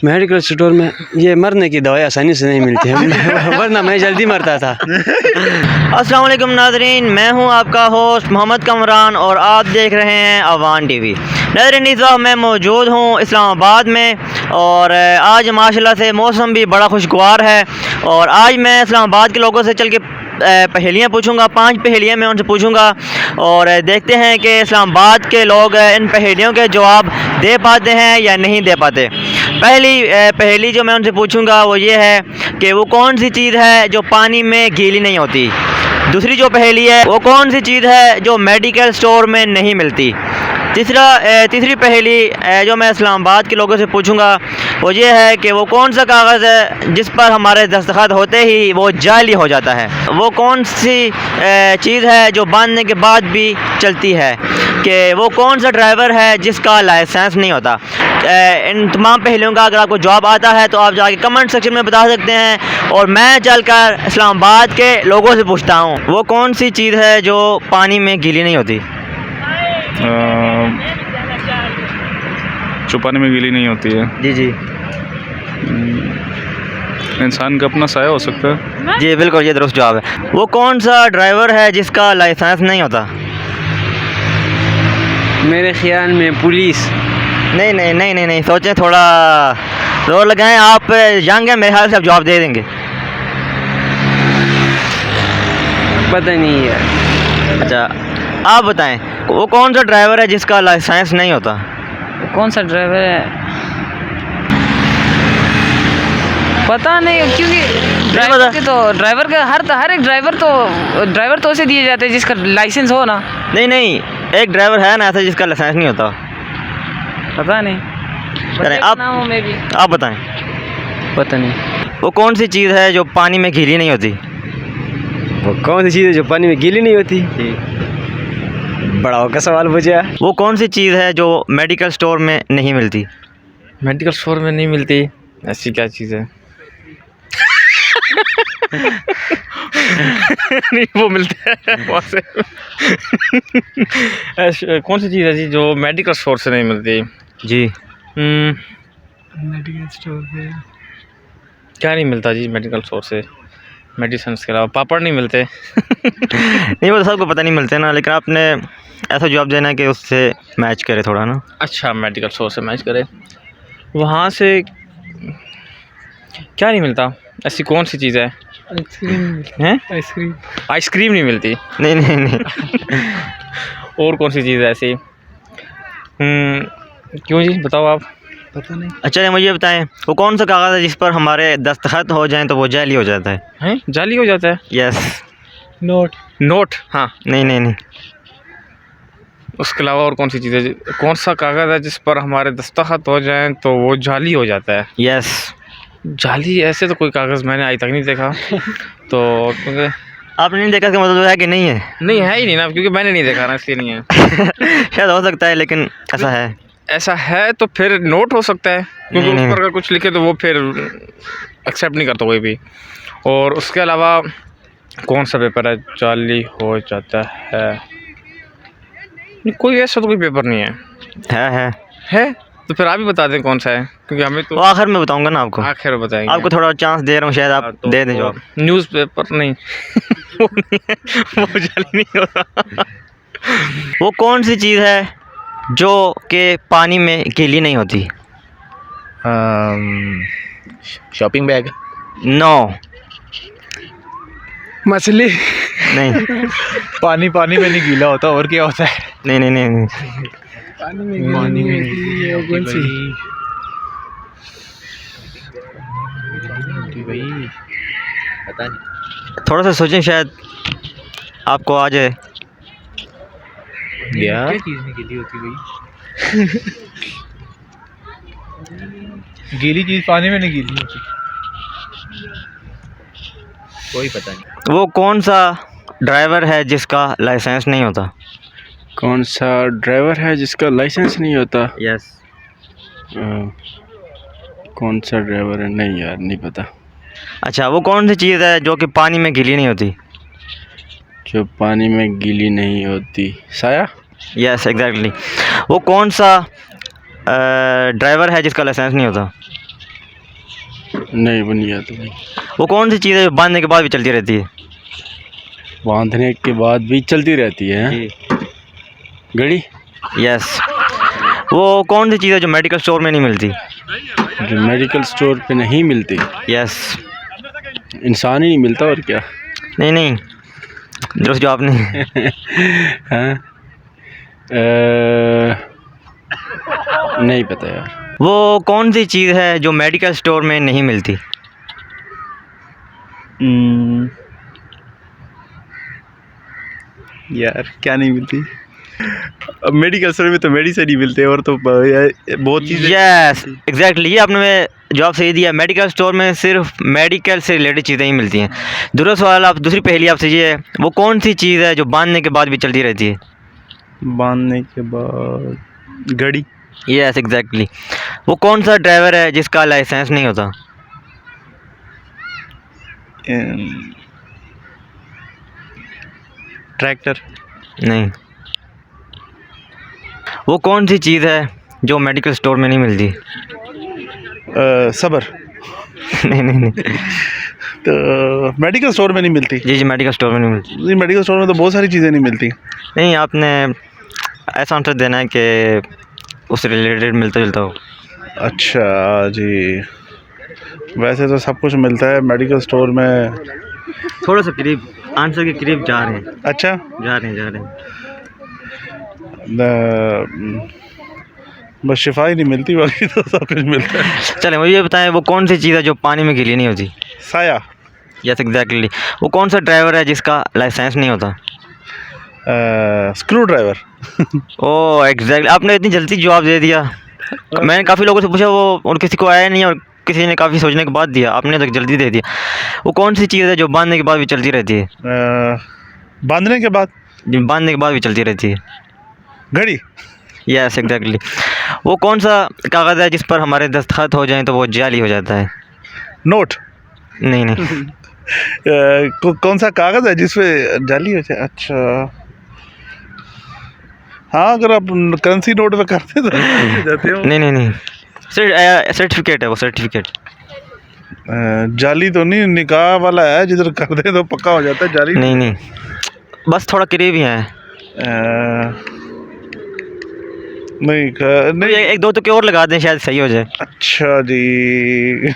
Medical store में ये मरने की दवाई आसानी से नहीं मिलती है वरना मैं जल्दी मरता था। अस्सलाम वालेकुम नाज़रीन, मैं हूं आपका होस्ट मोहम्मद कमरान और आप देख रहे हैं अवान टीवी। नाज़रीन, इस वक्त मैं मौजूद हूं इस्लामाबाद में और आज माशाल्लाह से मौसम भी बड़ा खुशगवार है और आज मैं इस्लामाबाद के लोगों से चल के पहेलियाँ पूछूंगा। 5 पहेलियाँ मैं उनसे पूछूंगा और देखते हैं कि इस्लामाबाद के लोग इन पहेलियों के जवाब दे पाते हैं या नहीं दे पाते। पहली पहेली जो मैं उनसे पूछूंगा वो ये है कि वो कौन सी चीज़ है जो पानी में गीली नहीं होती। दूसरी जो पहेली है वो कौन सी चीज़ है जो मेडिकल स्टोर में नहीं मिलती। तीसरी पहेली जो मैं इस्लामाबाद के लोगों से पूछूंगा वो ये है कि वो कौन सा कागज़ है जिस पर हमारे दस्तखत होते ही वो जाली हो जाता है। वो कौन सी चीज़ है जो बांधने के बाद भी चलती है। कि वो कौन सा ड्राइवर है जिसका लाइसेंस नहीं होता। इन तमाम पहेलियों का अगर आपको जवाब आता है तो आप जाके कमेंट सेक्शन में बता सकते हैं और मैं चलकर इस्लामाबाद के लोगों से पूछता हूँ वो कौन सी चीज़ है जो पानी में गीली नहीं होती। जो पानी में गीली नहीं होती है। जी जी इंसान का अपना साया हो सकता है। जी बिल्कुल, ये दुरुस्त जवाब है। वो कौन सा ड्राइवर है जिसका लाइसेंस नहीं होता। मेरे ख्याल में पुलिस। नहीं नहीं नहीं नहीं नहीं, सोचें, थोड़ा जोर लगाएं। आप यंग हैं, मेरे ख्याल से आप जवाब दे देंगे। पता नहीं है। अच्छा आप बताएं, वो कौन सा ड्राइवर है जिसका लाइसेंस नहीं होता। कौन सा ड्राइवर है पता नहीं, क्योंकि ड्राइवर का हर एक ड्राइवर तो उसे दिए जाते हैं जिसका लाइसेंस हो ना। नहीं, एक ड्राइवर है ना ऐसा जिसका लाइसेंस नहीं होता। पता नहीं, चलें, आप बताएं। पता नहीं। वो कौन सी चीज़ है जो पानी में गीली नहीं होती। वो कौन सी चीज़ है जो पानी में गीली नहीं होती। बड़ा होकर सवाल पूछा। वो कौन सी चीज़ है जो मेडिकल स्टोर में नहीं मिलती। मेडिकल स्टोर में नहीं मिलती, ऐसी क्या चीज़ है? नहीं, वो मिलते हैं वहाँ से। कौन सी चीज़ है जी जो मेडिकल स्टोर से नहीं मिलती? जी मेडिकल स्टोर पे क्या नहीं मिलता जी मेडिकल स्टोर से? मेडिसिन के अलावा पापड़ नहीं मिलते। नहीं, वो तो सबको पता नहीं मिलते ना, लेकिन आपने ऐसा जवाब देना है कि उससे मैच करे थोड़ा ना। अच्छा, मेडिकल स्टोर से मैच करे। वहाँ से क्या नहीं मिलता? ऐसी कौन सी चीज़ है? हैं? आइसक्रीम नहीं मिलती। नहीं और कौन सी चीज़ है ऐसी? क्यों जी, बताओ आप। पता नहीं। अच्छा मुझे बताएं, वो कौन सा कागज़ है जिस पर हमारे दस्तखत हो जाएं तो वो जाली हो जाता है। हैं? जाली हो जाता है? यस। नोट। हाँ। नहीं। उसके अलावा और कौन सी चीज़ है? कौन सा कागज़ है जिस पर हमारे दस्तखत हो जाएं तो वो जाली हो जाता है? यस। जाली ऐसे तो कोई कागज़ मैंने आज तक नहीं देखा। तो क्योंकि आपने नहीं देखा, इसका मतलब है कि नहीं है। नहीं है ही नहीं ना, क्योंकि मैंने नहीं देखा ना, इसलिए नहीं है। शायद हो सकता है, लेकिन ऐसा है। ऐसा है तो फिर नोट हो सकता है, क्योंकि उस पर अगर कुछ लिखे तो वो फिर एक्सेप्ट नहीं करता कोई भी। और उसके अलावा कौन सा पेपर है जाली हो जाता है? कोई ऐसा तो कोई पेपर नहीं है। है तो फिर आप ही बता दें कौन सा है, क्योंकि हमें तो आखिर में बताऊंगा ना आपको। आखिर में बताएंगे। आपको थोड़ा चांस दे रहा हूँ, शायद आप तो दे दें जवाब। न्यूज़पेपर नहीं। वो नहीं है, वो जाली नहीं होता। वो कौन सी चीज़ है जो कि पानी में गीली नहीं होती। Shopping bag. नो। मछली। नहीं पानी में नहीं गीला होता, और क्या होता है? नहीं। पानी में ये कौन सी? भाई पता नहीं, थोड़ा सा सोचें, शायद आपको आ जाए। क्या चीज़ में गीली होती भाई? गीली चीज़ पानी में नहीं गीली होती, कोई पता नहीं। वो कौन सा ड्राइवर है जिसका लाइसेंस नहीं होता। कौन सा ड्राइवर है जिसका लाइसेंस नहीं होता। यस। कौन सा ड्राइवर है? नहीं यार, नहीं पता। अच्छा, वो कौन सी चीज़ है जो कि पानी में गीली नहीं होती। जो पानी में गीली नहीं होती? साया। Yes exactly. वो कौन सा ड्राइवर है जिसका लाइसेंस नहीं होता। नहीं वो नहीं आता भाई। वो कौन सी चीज़ है जो बांधने के बाद भी चलती रहती है? बांधने के बाद भी चलती रहती है। घड़ी। यस। वो कौन सी चीज़ है जो मेडिकल स्टोर में नहीं मिलती? जो मेडिकल स्टोर पे नहीं मिलती। यस। इंसान ही नहीं मिलता और क्या। नहीं नहीं, दुरुस्त जवाब नहीं। हाँ नहीं पता यार। वो कौन सी चीज़ है जो मेडिकल स्टोर में नहीं मिलती? यार क्या नहीं मिलती? अब मेडिकल स्टोर में तो मेडिसिन ही मिलते हैं और तो बहुत चीज़ें। यस एग्जैक्टली, ये आपने जवाब सही दिया। मेडिकल स्टोर में सिर्फ मेडिकल से रिलेटेड चीज़ें ही मिलती हैं। दूसरा सवाल, आप दूसरी पहेली आपसे ये है, वो कौन सी चीज़ है जो बांधने के बाद भी चलती रहती है? बांधने के बाद घड़ी। Yes exactly. वो कौन सा ड्राइवर है जिसका लाइसेंस नहीं होता? ट्रैक्टर। नहीं। वो कौन सी चीज़ है जो मेडिकल स्टोर में नहीं मिलती? सबर। नहीं नहीं नहीं। तो मेडिकल स्टोर में नहीं मिलती? जी जी, मेडिकल स्टोर में नहीं मिलती। नहीं, मेडिकल स्टोर में तो बहुत सारी चीज़ें नहीं मिलती। नहीं, आपने ऐसा आंसर देना है कि उससे रिलेटेड मिलता जुलता हो। अच्छा जी, वैसे तो सब कुछ मिलता है मेडिकल स्टोर में। थोड़ा सा करीब, आंसर के करीब जा रहे हैं। अच्छा, जा रहे हैं। बस शिफा ही नहीं मिलती, बाकी तो सब कुछ मिलता है। चलें, मुझे ये बताएं, वो कौन सी चीज़ है जो पानी में गीली नहीं होती? साया। Yes exactly. वो कौन सा ड्राइवर है जिसका लाइसेंस नहीं होता? Screw driver. ओह एग्जैक्टली, आपने इतनी जल्दी जवाब दे दिया। मैंने काफ़ी लोगों से पूछा, वो और किसी को आया नहीं और किसी ने काफ़ी सोचने के बाद दिया, आपने तो जल्दी दे दिया। वो कौन सी चीज़ है जो बांधने के बाद भी चलती रहती है? बांधने के बाद? बांधने के बाद भी चलती रहती है। घड़ी। Yes exactly. वो कौन सा कागज़ है जिस पर हमारे दस्तखत हो जाएं तो वो जाली हो जाता है? नोट। नहीं नहीं। कौन सा कागज़ है जिसपे जाली हो जाए? अच्छा हाँ, अगर आप करेंसी नोट पे करते तो जाते हो। नहीं नहीं नहीं, सर्टिफिकेट है वो, सर्टिफिकेट। जाली तो नहीं, निकाह वाला है, जिधर कर दे तो पक्का हो जाता है। जाली नहीं नहीं, बस थोड़ा करीब ही है। नहीं, एक दो तुक्के और लगा दें, शायद सही हो जाए। अच्छा जी,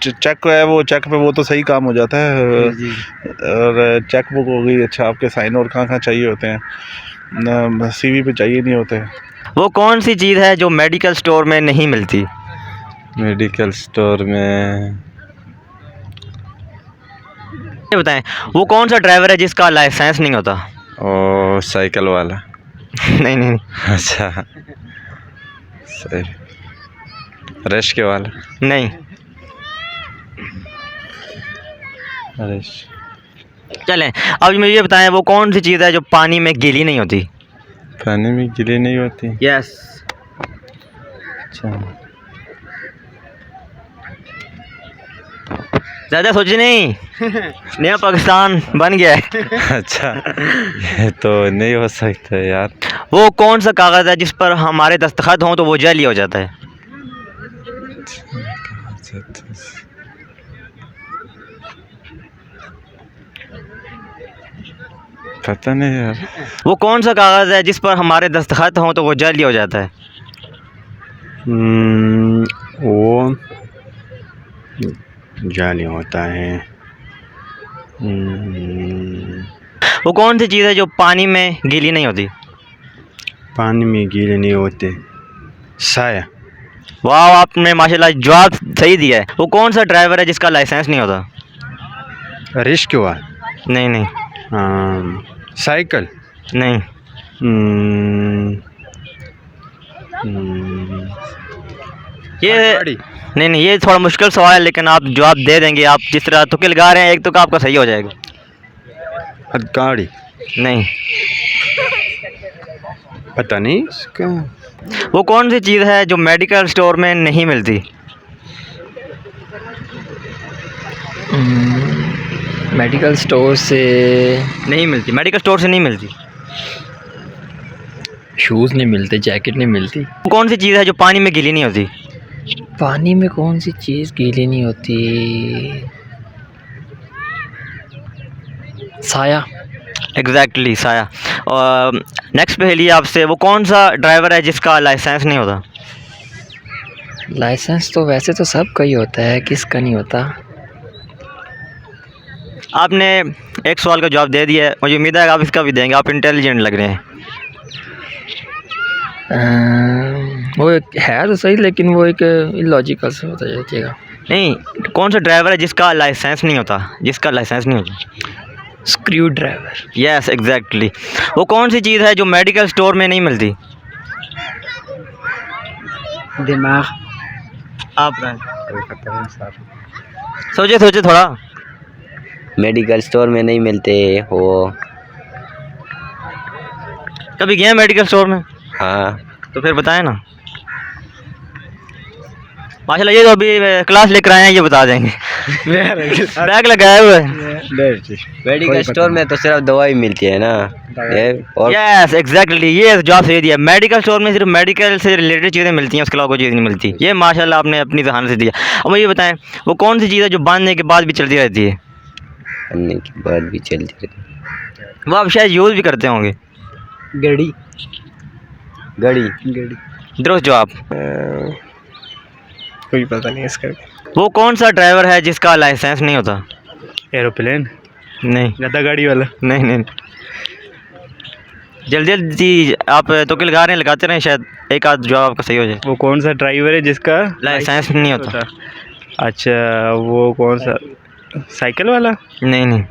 चेक है वो, चेक पे वो तो सही काम हो जाता है जी। और चेक बुक हो गई। अच्छा, आपके साइन और कहाँ चाहिए होते हैं? सीवी पे चाहिए नहीं होते। वो कौन सी चीज़ है जो मेडिकल स्टोर में नहीं मिलती? मेडिकल स्टोर में ये बताएं, वो कौन सा ड्राइवर है जिसका लाइसेंस नहीं होता? ओ साइकिल वाला। नहीं नहीं। अच्छा सही, रश के वाला। नहीं। रश। चलें, अब मुझे ये बताएं, वो कौन सी चीज़ है जो पानी में गीली नहीं होती? पानी में गीली नहीं होती? यस। अच्छा, ज़्यादा सोची नहीं। नया पाकिस्तान बन गया है। अच्छा ये तो नहीं हो सकता यार। वो कौन सा कागज़ है जिस पर हमारे दस्तखत हों तो वो जाली हो जाता है? पता नहीं यार। वो कौन सा कागज़ है जिस पर हमारे दस्तखत हों तो वो जाली हो जाता है? वो जाली होता है। वो कौन सी चीज़ है जो पानी में गीली नहीं होती? पानी में गीले नहीं होते। साया। वाह, आपने माशाल्लाह जवाब सही दिया है। वो कौन सा ड्राइवर है जिसका लाइसेंस नहीं होता? रिस्क वाला। नहीं नहीं। साइकिल। नहीं। ये नहीं नहीं, ये थोड़ा मुश्किल सवाल है, लेकिन आप जवाब दे देंगे। आप जिस तरह तुक्के लगा रहे हैं, एक तुक्का आपका सही हो जाएगा। गाड़ी। नहीं। पता नहीं इसका। वो कौन सी चीज़ है जो मेडिकल स्टोर में नहीं मिलती? मेडिकल स्टोर से नहीं मिलती, मेडिकल स्टोर से नहीं मिलती। शूज़ नहीं मिलते, जैकेट नहीं मिलती। वो कौन सी चीज़ है जो पानी में गीली नहीं होती? पानी में कौन सी चीज़ गीली नहीं होती? साया। एग्जैक्टली साया। और नेक्स्ट पहेली आपसे, वो कौन सा ड्राइवर है जिसका लाइसेंस नहीं होता? लाइसेंस तो वैसे तो सबका ही होता है, किसका नहीं होता? आपने एक सवाल का जवाब दे दिया है, मुझे उम्मीद है आप इसका भी देंगे, आप इंटेलिजेंट लग रहे हैं। वो एक है तो सही, लेकिन वो एक इलॉजिकल से होता जाएगा। नहीं, कौन सा ड्राइवर है जिसका लाइसेंस नहीं होता? जिसका लाइसेंस नहीं होता। Screw driver. Yes exactly. वो कौन सी चीज़ है जो मेडिकल स्टोर में नहीं मिलती? दिमाग। आप सोचे सोचे थोड़ा। मेडिकल स्टोर में नहीं मिलते हो। कभी गए मेडिकल स्टोर में? हाँ। तो फिर बताएं ना। माशाल्लाह, ये तो अभी क्लास लेकर आए हैं, ये बता देंगे। बैग लगाए हुए हैं। मेडिकल स्टोर में तो सिर्फ दवाई मिलती है ना। और यस एग्जैक्टली, ये जवाब सही दिया। मेडिकल स्टोर में सिर्फ मेडिकल से रिलेटेड चीज़ें मिलती हैं, उसके अलावा कोई चीज़ नहीं मिलती। ये माशाल्लाह आपने अपनी जहान से दिया। अब मुझे बताएं, वो कौन सी चीज़ है जो बांधने के बाद भी चलती रहती है? बनने के बाद भी चलती रहती। वो आप शायद यूज़ भी करते होंगे। घड़ी। घड़ी। दुरुस्त जवाब। कोई पता नहीं इसका। वो कौन सा ड्राइवर है जिसका लाइसेंस नहीं होता? एरोप्लेन। नहीं गधा गाड़ी वाला। नहीं नहीं, जल्दी जल्दी आप तो लगा रहे हैं, लगाते रहें, शायद एक आध जवाब आपका सही हो जाए। वो कौन सा ड्राइवर है जिसका लाइसेंस नहीं होता? अच्छा, वो कौन सा? साइकिल वाला। नहीं नहीं,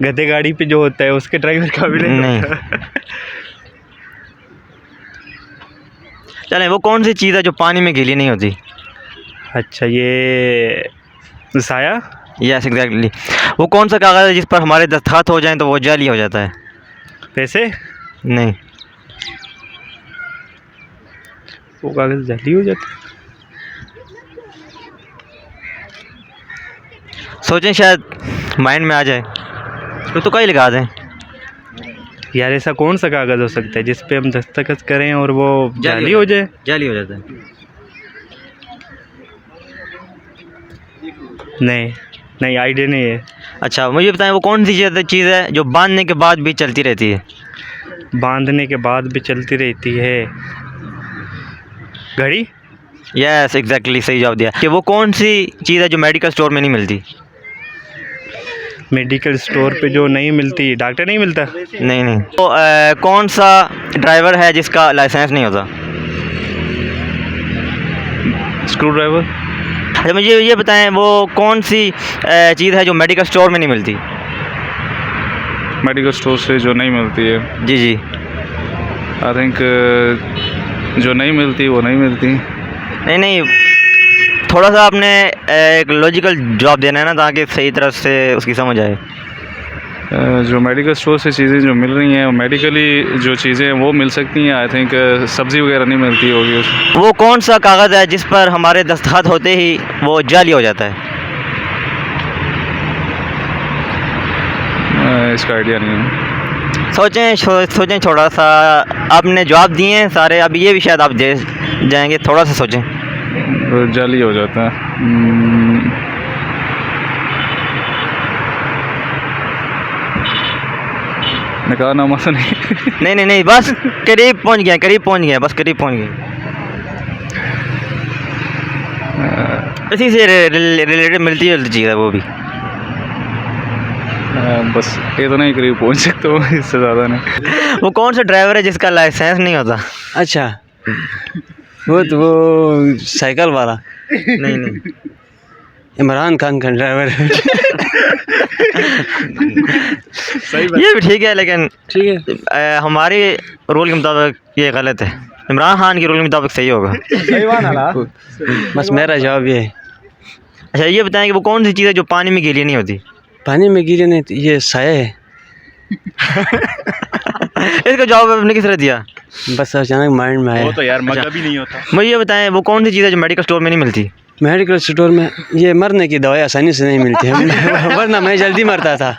गधे गाड़ी पे जो होता है उसके ड्राइवर का भी नहीं। चलें, वो कौन सी चीज़ है जो पानी में गीली नहीं होती? अच्छा, ये साया। Yes exactly. वो कौन सा कागज़ है जिस पर हमारे दस्तखत हो जाएं तो वो जाली हो जाता है? पैसे। नहीं। वो कागज जाली हो जाता है। सोचें, शायद माइंड में आ जाए, तो कहीं लगा दें। यार, ऐसा कौन सा कागज़ हो सकता है जिस पे हम दस्तखत करें और वो जाली हो जाए? जाली हो जाता है। नहीं आइडिया नहीं है। अच्छा, मुझे बताएं, वो कौन सी चीज़ है जो बांधने के बाद भी चलती रहती है? बांधने के बाद भी चलती रहती है। घड़ी। यस एग्जैक्टली, सही जवाब दिया। कि वो कौन सी चीज़ है जो मेडिकल स्टोर में नहीं मिलती? मेडिकल स्टोर पे जो नहीं मिलती, डॉक्टर नहीं मिलता। नहीं नहीं। तो कौन सा ड्राइवर है जिसका लाइसेंस नहीं होता? Screw driver. अच्छा, मुझे ये बताएं, वो कौन सी चीज़ है जो मेडिकल स्टोर में नहीं मिलती? मेडिकल स्टोर से जो नहीं मिलती है, जी जी। आई थिंक जो नहीं मिलती वो नहीं मिलती। नहीं नहीं, थोड़ा सा आपने एक लॉजिकल जवाब देना है ना, ताकि सही तरह से उसकी समझ आए। जो मेडिकल स्टोर से चीज़ें जो मिल रही हैं, मेडिकली जो चीज़ें हैं वो मिल सकती हैं। आई थिंक सब्ज़ी वगैरह नहीं मिलती होगी उसमें। वो कौन सा कागज़ है जिस पर हमारे दस्तखत होते ही वो जाली हो जाता है? इसका आइडिया नहीं है। सोचें थोड़ा सा। आपने जवाब दिए हैं सारे, अब ये भी शायद आप दे जाएंगे, थोड़ा सा सोचें। जाली हो जाता है। निकाह नामा से नहीं। नहीं, बस करीब पहुंच गए, बस करीब पहुंच गए। इसी से रिलेटेड मिलती जुलती चीज़ है वो भी। बस इतना ही करीब पहुंच सकते हो, इससे ज़्यादा नहीं। वो कौन सा ड्राइवर है जिसका लाइसेंस नहीं होता? अच्छा, वो साइकिल वाला। नहीं। इमरान खान का ड्राइवर। ये भी ठीक है, लेकिन ठीक है, हमारे रूल के मुताबिक ये गलत है। इमरान खान के रूल के मुताबिक सही होगा। बस मेरा जवाब ये है। अच्छा, ये बताएं कि वो कौन सी चीज़ है जो पानी में गीली नहीं होती? पानी में गिरे नहीं, ये साया है। इसका जवाब आपने किस तरह दिया? बस अचानक माइंड में आया। वो तो यार मगा भी नहीं होता। मुझे ये बताएं, वो कौन सी चीज़ है जो मेडिकल स्टोर में नहीं मिलती? मेडिकल स्टोर में ये मरने की दवाई आसानी से नहीं मिलती है। वरना मैं जल्दी मरता था।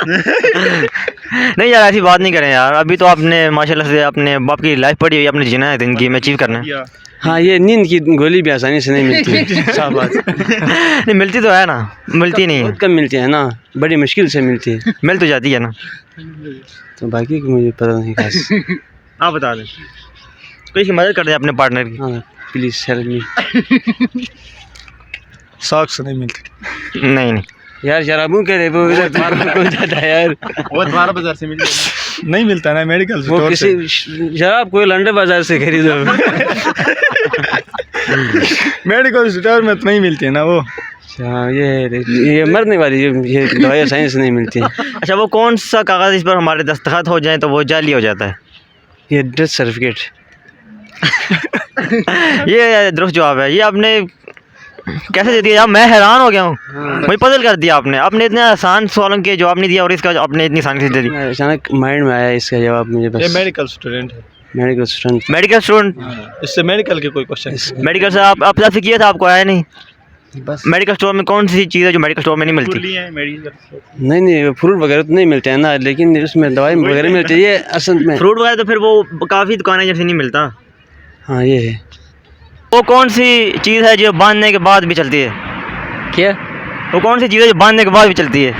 नहीं यार, ऐसी बात नहीं करें यार। अभी तो आपने माशाल्लाह से अपने बाप की लाइफ पढ़ी हुई, आपने जीना है, ज़िंदगी में अचीव करना है। हाँ, ये नींद की गोली भी आसानी से नहीं मिलती। साफ बात। नहीं मिलती तो है ना, मिलती नहीं है, बहुत कम मिलती है ना, बड़ी मुश्किल से मिलती है। मिल तो जाती है ना। तो बाकी की मुझे पता नहीं खास। आप बता दें, कोई इसकी मदद कर दे अपने पार्टनर की। हाँ, प्लीज़ हेल्प मी। सॉक्स नहीं मिलती। नहीं नहीं, यार शराबों के वो इधर बार कौन जाता है यार। वो 12 बाजार से नहीं मिलता ना, मेडिकल वो स्टोर से। किसी शराब कोई लंडे बाजार से खरीदो। मेडिकल स्टोर में तो नहीं मिलती है ना वो। हाँ, ये मरने वाली ये दवाइयाँ साइंस नहीं मिलती। अच्छा वो कौन सा कागज़ इस पर हमारे दस्तखत हो जाए तो वो जाली हो जाता है? ये डेथ सर्टिफिकेट। ये दुरुस्त जवाब है। ये आपने कैसे दे दिया यार, मैं हैरान हो गया हूँ। मुझे पजल कर दिया आपने इतने आसान सवालों के जवाब नहीं दिया और इसका आपने इतनी आसानी से दे दी। अचानक माइंड में आया इसका जवाब मुझे बस। ये मेडिकल स्टूडेंट है। Medical student. मेडिकल स्टूडेंट, इससे मेडिकल के कोई क्वेश्चन। मेडिकल से आप आपसे किया था, आपको आया नहीं? बस मेडिकल स्टोर में कौन सी चीज़ है जो मेडिकल स्टोर में नहीं मिलती? नहीं फ्रूट वगैरह तो नहीं मिलते हैं ना, लेकिन उसमें दवाई वगैरह मिलती है। ये असल में फ्रूट वगैरह तो फिर वो काफ़ी दुकानें जैसे नहीं मिलता। हाँ, ये है। वो कौन सी चीज़ है जो बांधने के बाद भी चलती है? क्या? वो कौन सी चीज़ है जो बांधने के बाद भी चलती है?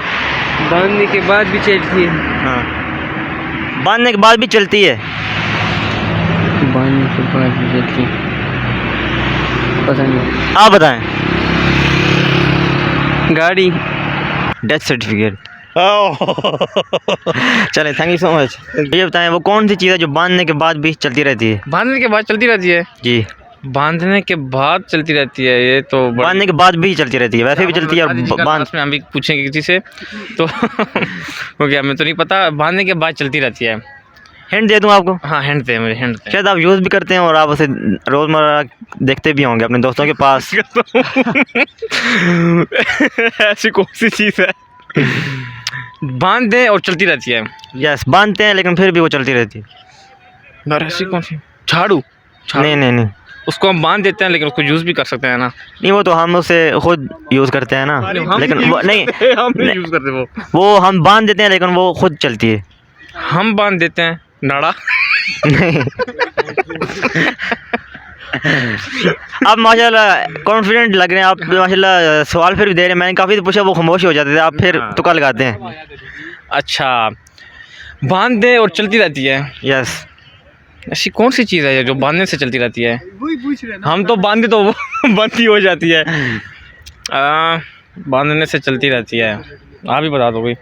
बांधने के बाद भी चलती है। हाँ, बांधने के बाद भी चलती है। बांधने के बाद भी चलती है, पता नहीं। आप बताएं। गाड़ी। Death certificate. चले, थैंक यू सो मच। ये बताएं वो कौन सी चीज़ है जो बांधने के बाद भी चलती रहती है? बांधने के बाद चलती रहती है। जी, बांधने के बाद चलती रहती है, ये तो बांधने के बाद भी चलती रहती है, वैसे भी चलती है और बांध में हम भी पूछेंगे किसी से तो क्योंकि हमें तो नहीं पता। बांधने के बाद चलती रहती है। हिंट दे दूं आपको? हाँ, हिंट दे, मुझे हिंट दे। शायद आप यूज़ भी करते हैं और आप उसे रोज़मर्रा देखते भी होंगे अपने दोस्तों के पास। ऐसी कौन सी चीज़ है बांध दे और चलती रहती है? यस, बांधते हैं लेकिन फिर भी वो चलती रहती है। और ऐसी कौन सी? झाड़ू। नहीं, उसको हम बांध देते हैं लेकिन उसको यूज़ भी कर सकते हैं ना। नहीं वो तो हम उसे खुद यूज़ करते हैं ना, लेकिन वो नहीं, हम नहीं यूज़ करते वो हम बांध देते हैं लेकिन वो खुद चलती है। हम बांध देते हैं नाड़ा। नहीं। आप माशाल्लाह कॉन्फिडेंट लग रहे हैं, आप माशाल्लाह सवाल फिर भी दे रहे हैं। मैंने काफ़ी तो पूछा, वो खामोश हो जाते थे, आप फिर तुक्का लगाते हैं। अच्छा, बांध दे और चलती रहती है। यस, ऐसी कौन सी चीज़ है जो बांधने से चलती रहती है? हम तो बांधे तो वो बंद ही हो जाती है। बांधने से चलती रहती है, आप ही बता दो कोई।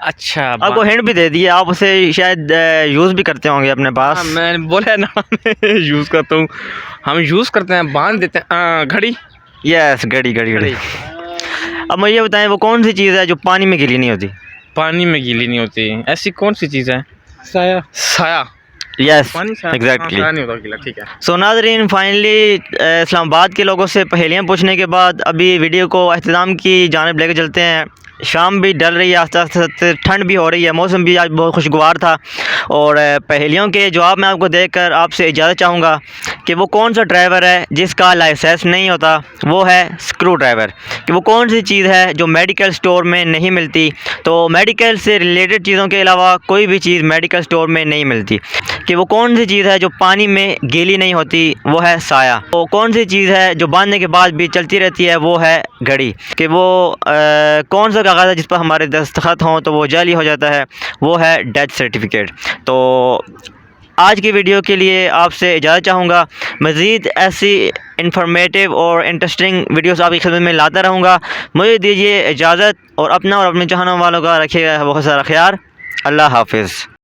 अच्छा, आपको हिंट भी दे दिए, आप उसे शायद यूज़ भी करते होंगे अपने पास। मैंने बोला है ना, मैं यूज़ करता हूँ, हम यूज़ करते हैं, बांध देते हैं। घड़ी। यस, घड़ी। अब मुझे बताएं वो कौन सी चीज़ है जो पानी में गीली नहीं होती? पानी में गीली नहीं होती, ऐसी कौन सी चीज़ है? साया। यस, पानी एग्जैक्टली। नहीं होता गीला, ठीक है। सो नाज़रीन, फाइनली इस्लामाबाद के लोगों से पहेलियाँ पूछने के बाद अभी वीडियो को अख्ताम की जानिब लेकर चलते हैं। शाम भी डल रही है, आस्ते आस्ते ठंड भी हो रही है, मौसम भी आज बहुत खुशगवार था और पहेलियों के जवाब मैं आपको देकर आपसे इजाज़त चाहूँगा कि वो कौन सा ड्राइवर है जिसका लाइसेंस नहीं होता? वो है स्क्रू ड्राइवर। कि वो कौन सी चीज़ है जो मेडिकल स्टोर में नहीं मिलती? तो मेडिकल से रिलेटेड चीज़ों के अलावा कोई भी चीज़ मेडिकल स्टोर में नहीं मिलती। कि वो कौन सी चीज़ है जो पानी में गीली नहीं होती? वो है साया। वो कौन सी चीज़ है जो बांधने के बाद भी चलती रहती है? वो है घड़ी। कि वो कौन सा कागज़ है जिस पर हमारे दस्तखत हों तो वो जाली हो जाता है? वो है डेथ सर्टिफिकेट। तो आज की वीडियो के लिए आपसे इजाज़त चाहूँगा। मज़ीद ऐसी इन्फॉर्मेटिव और इंटरेस्टिंग वीडियोस आपकी खिदमत में लाता रहूँगा। मुझे दीजिए इजाज़त और अपना और अपने चाहने वालों का रखिएगा बहुत सारा ख्याल। अल्लाह हाफिज़।